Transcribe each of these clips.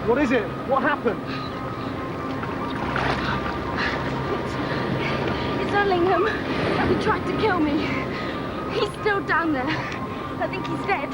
What is it? What happened? It's Erlingham. He tried to kill me. He's still down there. I think he's dead.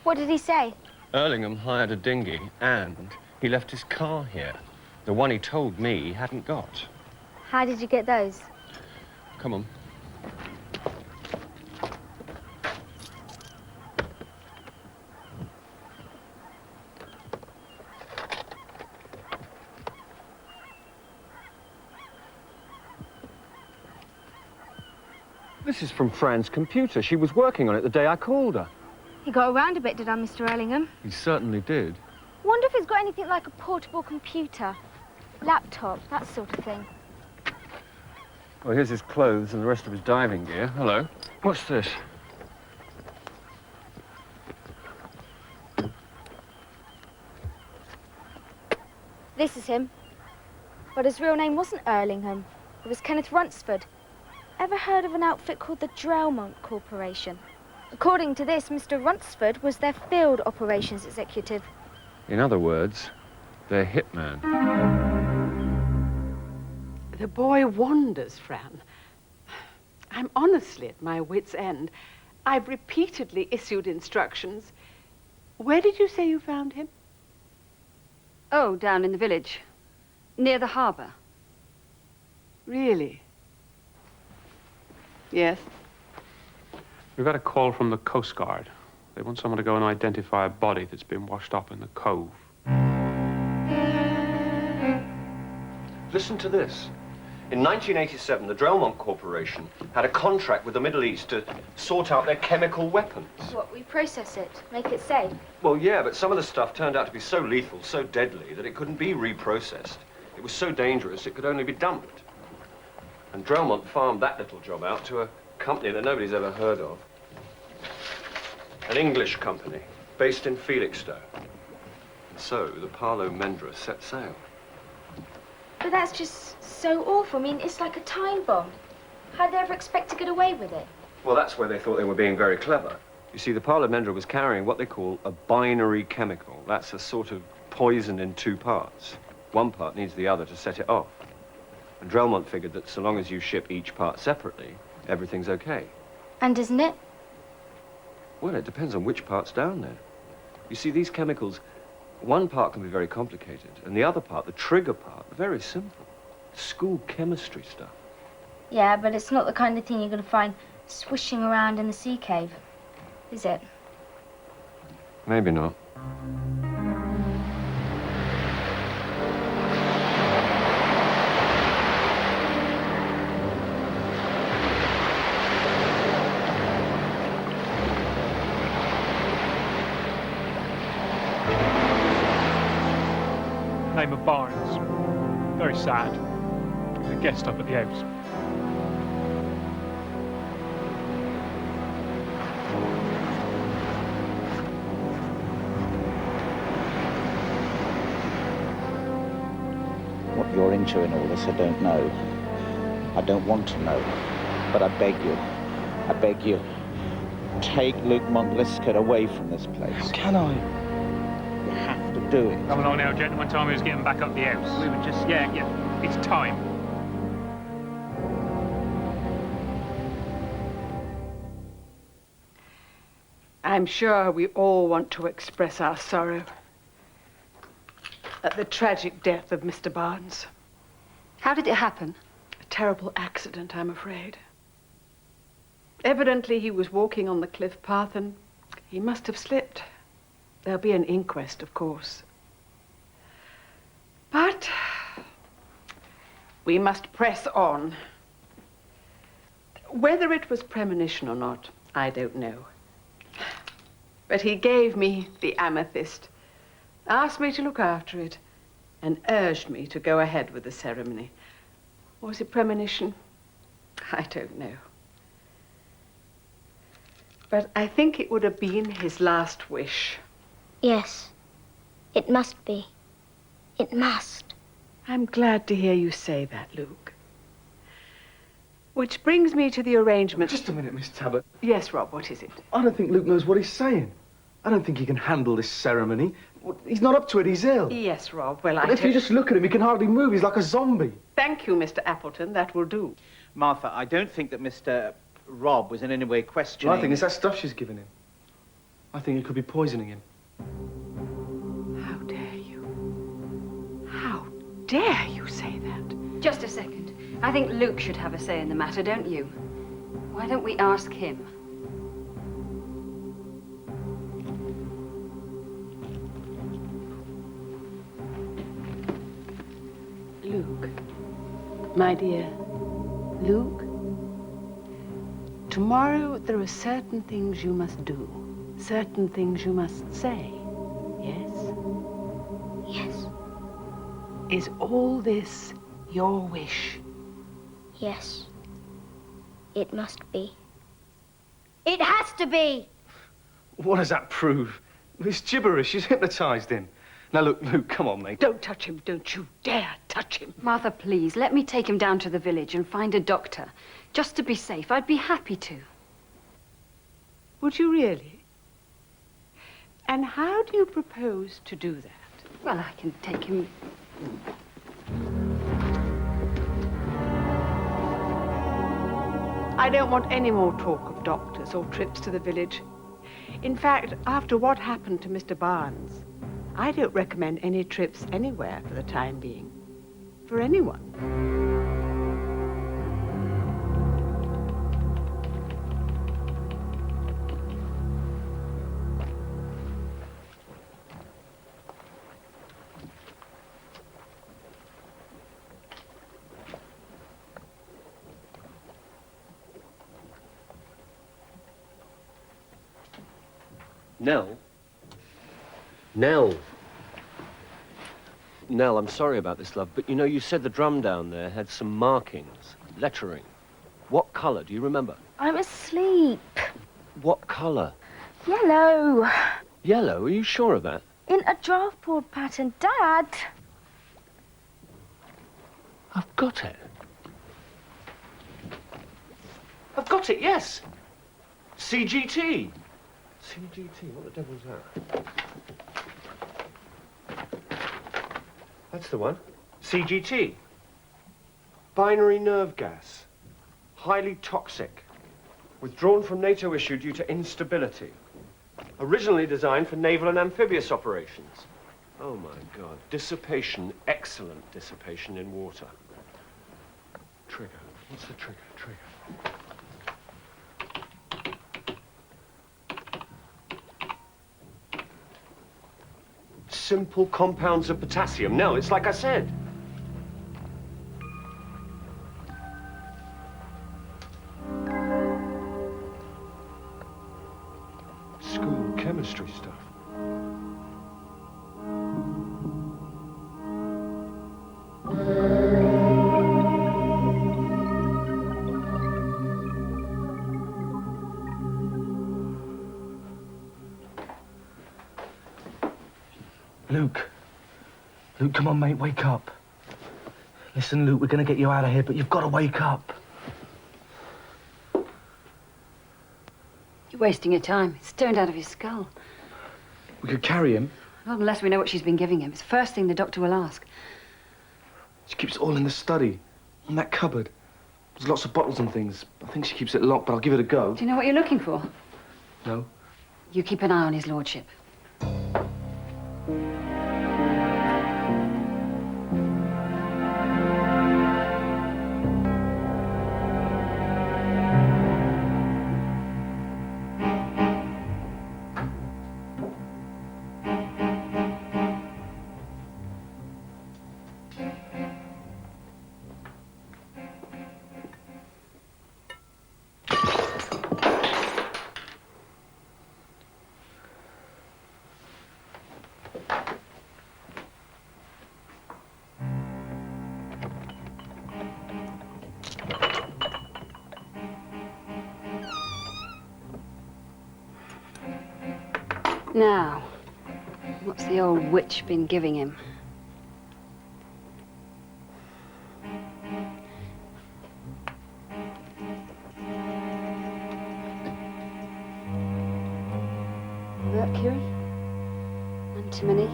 What did he say? Erlingham hired a dinghy and he left his car here. The one he told me he hadn't got. How did you get those? Come on. This is from Fran's computer. She was working on it the day I called her. He got around a bit, did I, Mr. Erlingham? He certainly did. Wonder if he's got anything like a portable computer, laptop, that sort of thing. Well, here's his clothes and the rest of his diving gear. Hello. What's this? This is him. But his real name wasn't Erlingham. It was Kenneth Runsford. Ever heard of an outfit called the Drellmont Corporation? According to this, Mr. Runsford was their field operations executive. In other words, their hitman. The boy wanders, Fran. I'm honestly at my wit's end. I've repeatedly issued instructions. Where did you say you found him? Oh, down in the village, near the harbour. Really? Yes. We've had a call from the Coast Guard. They want someone to go and identify a body that's been washed up in the cove. Listen to this. In 1987, the Drellmont Corporation had a contract with the Middle East to sort out their chemical weapons. What, reprocess it, make it safe? Well, yeah, but some of the stuff turned out to be so lethal, so deadly, that it couldn't be reprocessed. It was so dangerous, it could only be dumped. And Drellmont farmed that little job out to a company that nobody's ever heard of. An English company, based in Felixstowe. And so, the Parlo Mendra set sail. But that's just so awful. I mean, it's like a time bomb. How'd they ever expect to get away with it? Well, that's where they thought they were being very clever. You see, the Parlo Mendra was carrying what they call a binary chemical. That's a sort of poison in two parts. One part needs the other to set it off. And Drellmont figured that so long as you ship each part separately, everything's okay. And isn't it? Well, it depends on which part's down there. You see, these chemicals, one part can be very complicated, and the other part, the trigger part, very simple. School chemistry stuff. Yeah, but it's not the kind of thing you're going to find swishing around in the sea cave, is it? Maybe not. Name of Barnes. Very sad. He was a guest up at the house. What you're into in all this, I don't know. I don't want to know. But I beg you, take Luke Montliscott away from this place. How can I? You have to do it. Come along now, gentlemen. Time he was getting back up the house. We were just, yeah, it's time. I'm sure we all want to express our sorrow. at the tragic death of Mr. Barnes. How did it happen? A terrible accident, I'm afraid. Evidently, he was walking on the cliff path and he must have slipped. There'll be an inquest, of course. But we must press on. Whether it was premonition or not, I don't know. But he gave me the amethyst, asked me to look after it, and urged me to go ahead with the ceremony. Was it premonition? I don't know. But I think it would have been his last wish. Yes, it must be. It must. I'm glad to hear you say that, Luke. Which brings me to the arrangement. Just a minute, Miss Tabot. Yes, Rob, what is it? I don't think Luke knows what he's saying. I don't think he can handle this ceremony. He's not up to it, he's ill. Yes, Rob, well, But if you just look at him, he can hardly move. He's like a zombie. Thank you, Mr. Appleton. That will do. Martha, I don't think that Mr. Rob was in any way questioning... I think it's that stuff she's giving him. I think it could be poisoning him. How dare you? How dare you say that? Just a second. I think Luke should have a say in the matter, don't you? Why don't we ask him? Luke, my dear, Luke, tomorrow there are certain things you must do, certain things you must say, yes? Yes, Is all this your wish? yes. It must be. It has to be! What does that prove? It's gibberish. She's hypnotised him. Now, look, Luke, come on, mate. Don't touch him. Don't you dare touch him. Martha, please, let me take him down to the village and find a doctor. Just to be safe, I'd be happy to. Would you really? And how do you propose to do that? Well, I can take him... I don't want any more talk of doctors or trips to the village. In fact, after what happened to Mr. Barnes, I don't recommend any trips anywhere for the time being. For anyone. Nell? Nell? Nell, I'm sorry about this, love, but you know, you said the drum down there had some markings, lettering. What colour? Do you remember? I'm asleep. What colour? Yellow. Yellow? Are you sure of that? In a draft board pattern. Dad! I've got it. I've got it, yes. CGT. CGT, what the devil's that? That's the one. CGT. Binary nerve gas. Highly toxic. Withdrawn from NATO issue due to instability. Originally designed for naval and amphibious operations. Oh my God. Dissipation, excellent dissipation in water. Trigger. What's the trigger? Trigger. Simple compounds of potassium. No, it's like I said. School chemistry stuff. Luke. Luke, come on, mate, wake up. Listen, Luke, we're going to get you out of here, but you've got to wake up. You're wasting your time. It's turned out of his skull. We could carry him. Not unless we know what she's been giving him. It's the first thing the doctor will ask. She keeps it all in the study, on that cupboard. There's lots of bottles and things. I think she keeps it locked, but I'll give it a go. Do you know what you're looking for? No? You keep an eye on his lordship. Now, what's the old witch been giving him? Mercury? Antimony?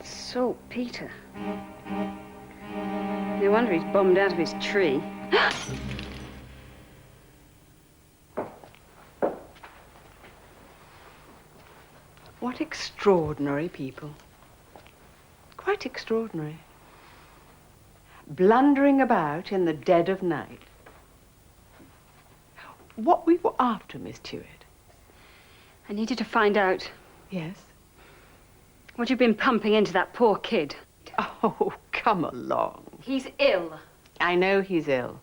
Saltpeter. No wonder he's bombed out of his tree. What extraordinary people. Quite extraordinary. Blundering about in the dead of night. What we were after, Miss Tewett? I needed to find out Yes? what you've been pumping into that poor kid. Oh, come along. He's ill. I know he's ill.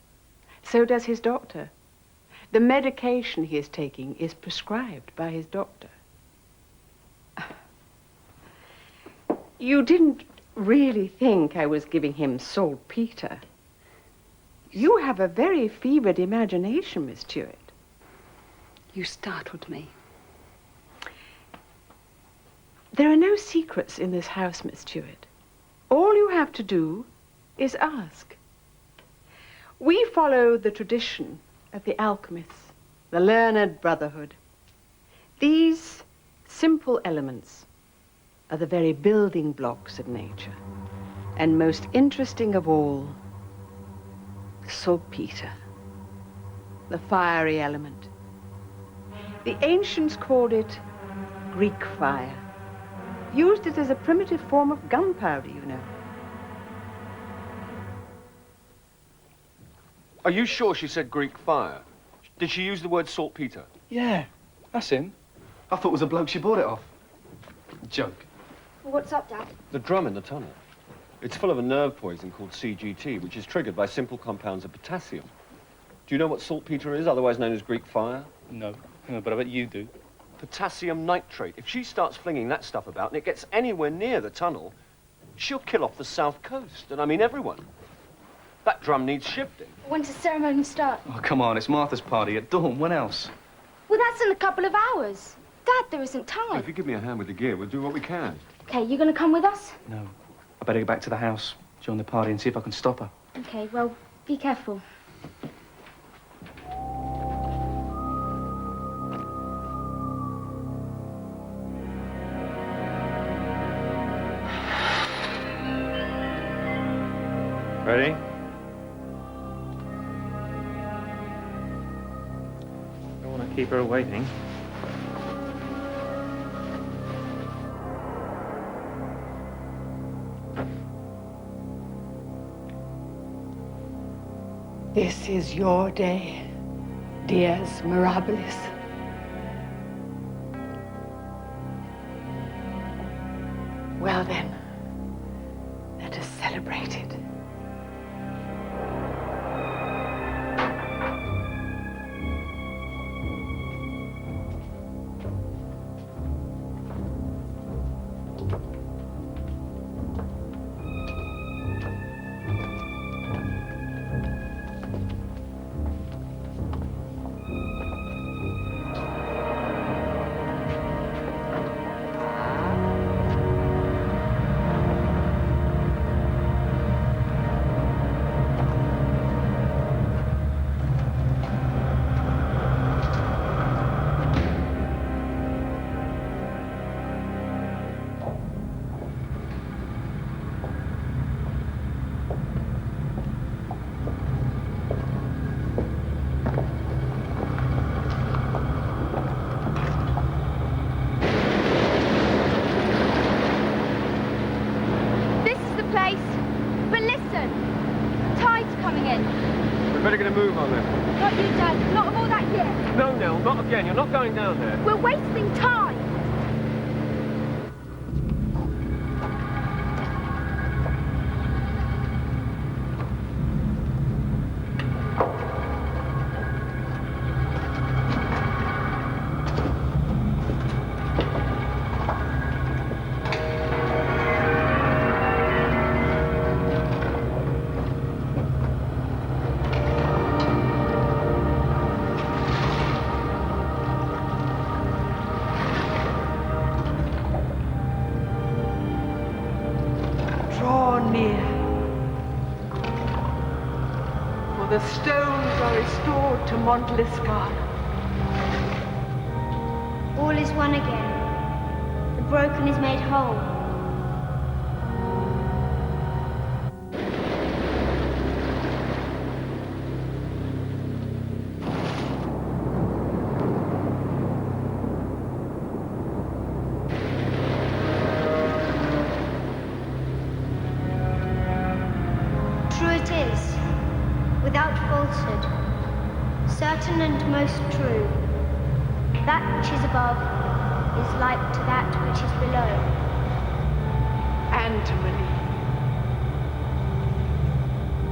So does his doctor. The medication he is taking is prescribed by his doctor. You didn't really think I was giving him saltpeter. You have a very fevered imagination, Miss Tewett. You startled me. There are no secrets in this house, Miss Tewett. All you have to do is ask. We follow the tradition of the alchemists, the learned brotherhood. These simple elements are the very building blocks of nature. And most interesting of all, saltpeter, the fiery element. The ancients called it Greek fire. Used it as a primitive form of gunpowder, you know. Are you sure she said Greek fire? Did she use the word saltpeter? Yeah, that's him. I thought it was a bloke she bought it off. Joke. What's up, Dad? The drum in the tunnel. It's full of a nerve poison called CGT, which is triggered by simple compounds of potassium. Do you know what saltpeter is, otherwise known as Greek fire? No, but I bet you do. Potassium nitrate. If she starts flinging that stuff about and it gets anywhere near the tunnel, she'll kill off the south coast, and I mean everyone. That drum needs shifting. When does the ceremony start? Oh, come on, it's Martha's party at dawn. When else? Well, that's in a couple of hours. Dad, there isn't time. If you give me a hand with the gear, we'll do what we can. Okay, you gonna come with us? No. I better go back to the house, join the party and see if I can stop her. Okay, well, be careful. Ready? Don't want to keep her waiting. This is your day, dies mirabilis. Well then, let us celebrate it. But listen, tide's coming in. We better get a move on then. Not you, Dad. Not of all that gear. No, Nell, not again. You're not going down there. We're wasting time. The stones are restored to Mont Liscard. All is one again. The broken is made whole. True it is, without falsehood, certain and most true. That which is above is like to that which is below. Antimony,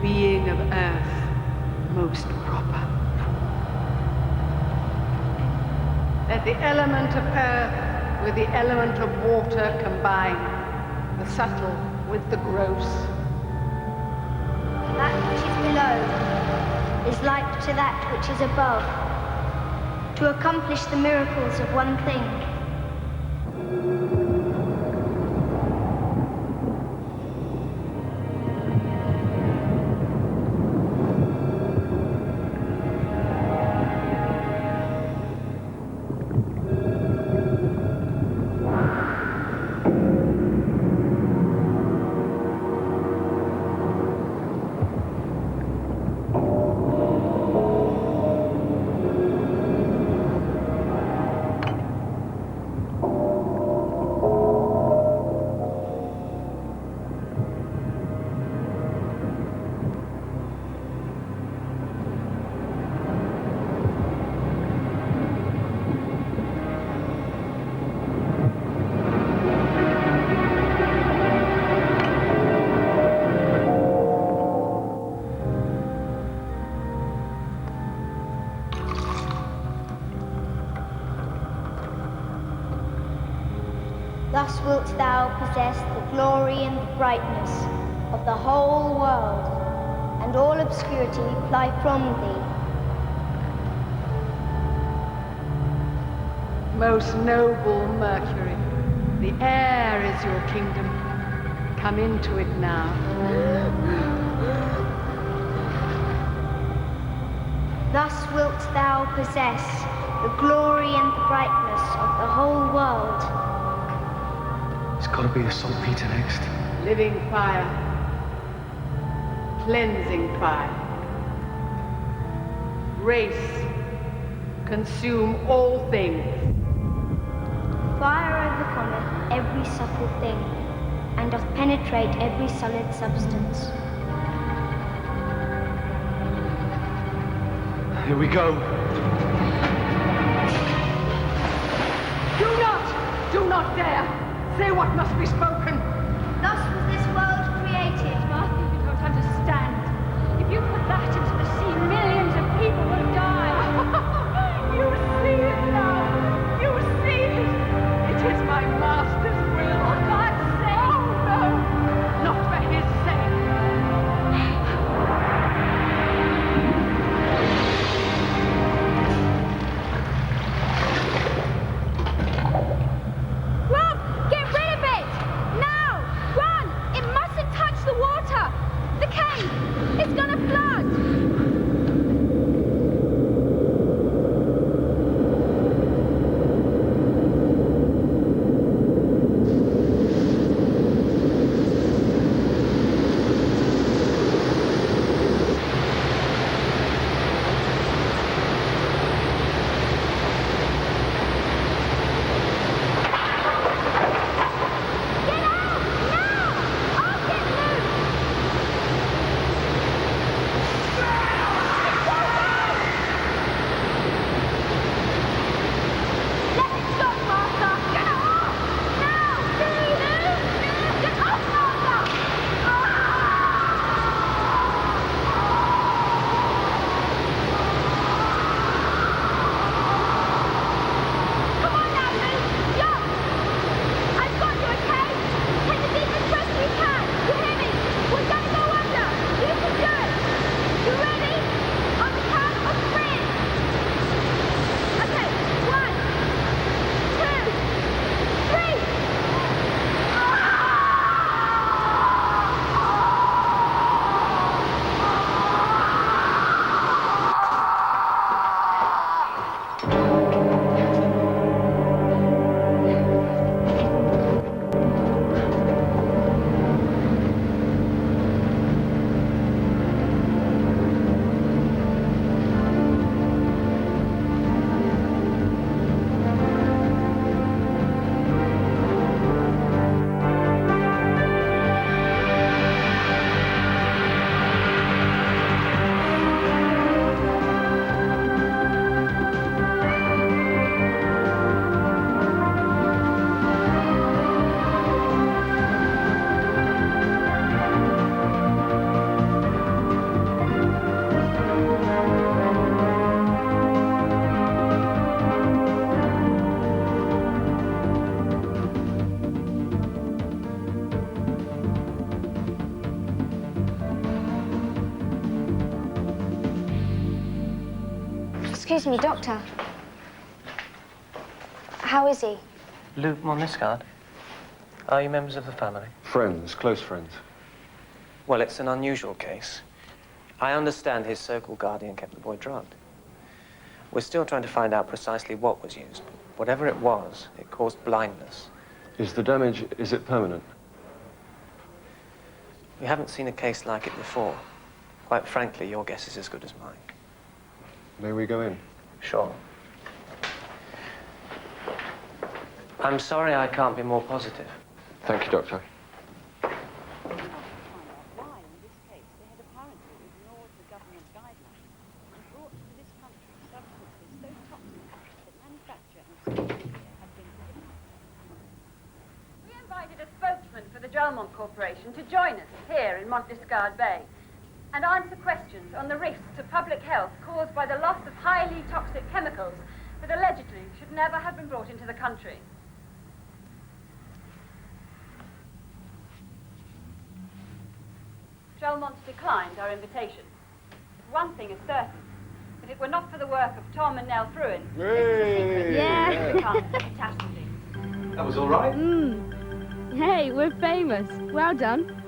being of earth most proper. Let the element of earth with the element of water combine, the subtle with the gross. That which is below is like to that which is above, to accomplish the miracles of one thing. Thus wilt thou possess the glory and the brightness of the whole world, and all obscurity fly from thee. Most noble Mercury, the air is your kingdom. Come into it now. Thus wilt thou possess the glory and the brightness of the whole world. It's got to be the saltpeter next. Living fire, cleansing fire. Race, consume all things. Fire overcometh every subtle thing, and doth penetrate every solid substance. Here we go. Do not dare! Say what must be spoken! Thus was this world created. Martha, you don't understand. If you put that into the sea, millions of people will die. You see it now! You see it! It is my master's will! For God's sake! Oh, no! Not for his sake! Rob, get rid of it! Excuse me, Doctor. How is he? Luke Moniscard? Are you members of the family? Friends, close friends. Well, it's an unusual case. I understand his so-called guardian kept the boy drugged. We're still trying to find out precisely what was used. But whatever it was, it caused blindness. Is the damage, is it permanent? We haven't seen a case like it before. Quite frankly, your guess is as good as mine. May we go in? Sure. I'm sorry I can't be more positive. Thank you, Doctor. We invited a spokesman for the Drelmont Corporation to join us here in Montliscard Bay and answer questions on the risks to public health caused by the loss of highly toxic chemicals that allegedly should never have been brought into the country. Drelmont declined our invitation. But one thing is certain. If it were not for the work of Tom and Nell Fruin, this secret Yeah. would become a catastrophe. That was all right? Hey, we're famous. Well done.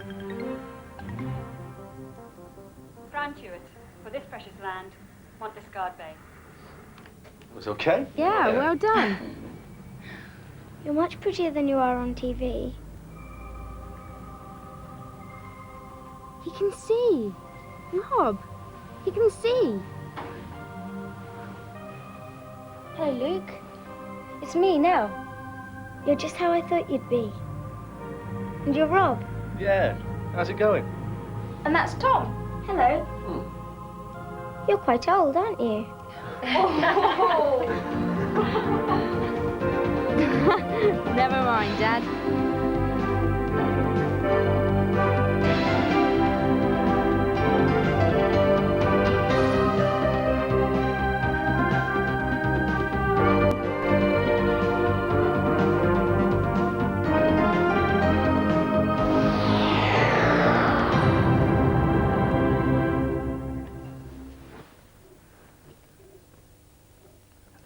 Fran Tuart, for this precious land, Montliscard Bay. It was okay? Yeah, well done. You're much prettier than you are on TV. He can see. Rob, he can see. Hello, Luke. It's me, Nell. You're just how I thought you'd be. And you're Rob. Yeah. How's it going? And that's Tom. Hello. You're quite old, aren't you? Never mind, Dad.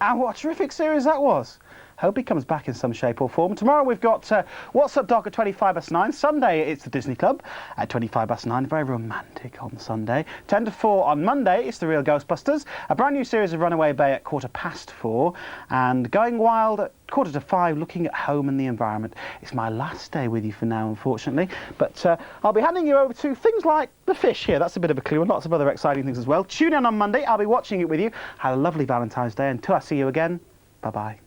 And what a terrific series that was. Hope he comes back in some shape or form. Tomorrow we've got What's Up Doc at 9:25. Sunday it's the Disney Club at 9:25. Very romantic on Sunday. 10 to 4 on Monday it's The Real Ghostbusters. A brand new series of Runaway Bay at 4:15. And Going Wild at 4:45, looking at home and the environment. It's my last day with you for now, unfortunately. But I'll be handing you over to things like The Fish here. That's a bit of a clue, and lots of other exciting things as well. Tune in on Monday. I'll be watching it with you. Have a lovely Valentine's Day. Until I see you again, bye-bye.